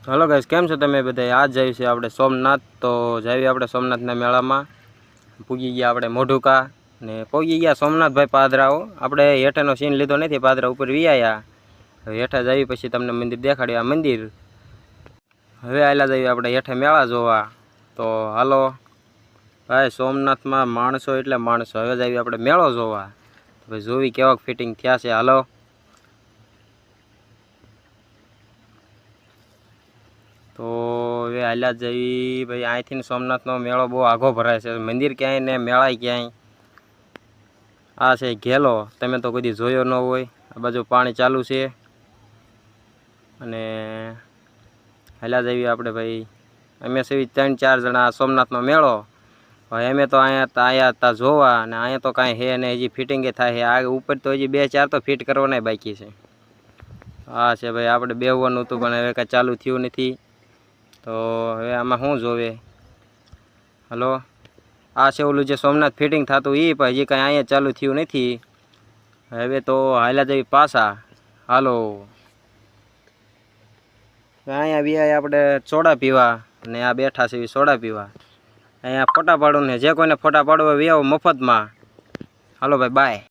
Hello guys, केम छो तमे बधाय? आज जावी छे आपणे सोमनाथ। तो जावी आपणे सोमनाथना मेळामां। पूगी गया आपणे मोढुका ने पहोंची गया सोमनाथ भाई पादराओ। आपणे हेठानो सीन लीधो नथी, पादरा उपर वी आया। हवे हेठा जावी पछी तमने मंदिर देखाड़ी। आ मंदिर हवे आयला जावी आपणे हेठा मेळा जोवा। तो हालो भाई, सोमनाथमां माणसो एटले माणसो। हवे जावी आपणे मेळो जोवा। तो जोवी केवाक फिटिंग थया छे। हालो तो ये हाल्या जई भाई। आईथीन सोमनाथनो मेळो बहु आघो भराय छे। मंदिर क्यांय ने मेळाय क्यांय। आ छे घेलो, तमे तो कदी जोयो न होय। आ बाजू पाणी चालू छे अने हाल्या जई आपणे भाई। अमे छे 3-4 जणा। सोमनाथनो मेळो भाई। अमे तो आया ता जोवा ने आया तो कांई हे ने हजी फिटिंग थाय हे। आ ऊपर तो हजी 2-4 तो फिट करवाना बाकी छे। आ छे भाई आपणे बेहવાનું હતું પણ હવે કાંઈ ચાલુ થયું નથી। तो हवे आमां शुं जोवे। हलो आ छे ओલું जे सोमनाथ फिटिंग थातुं ई, पण हजी कांई आया चालू थयुं નથી। हवे तो हाल्या जई पाछा। हालो आया आव्या आपणे सोडा पीवा ने आ बेठा छे सोडा पीवा। अहींया फोटा पाडो ने जे कोઈને फोटा पाडवा वी आવો મફતમાં। हालो भाई, बाय।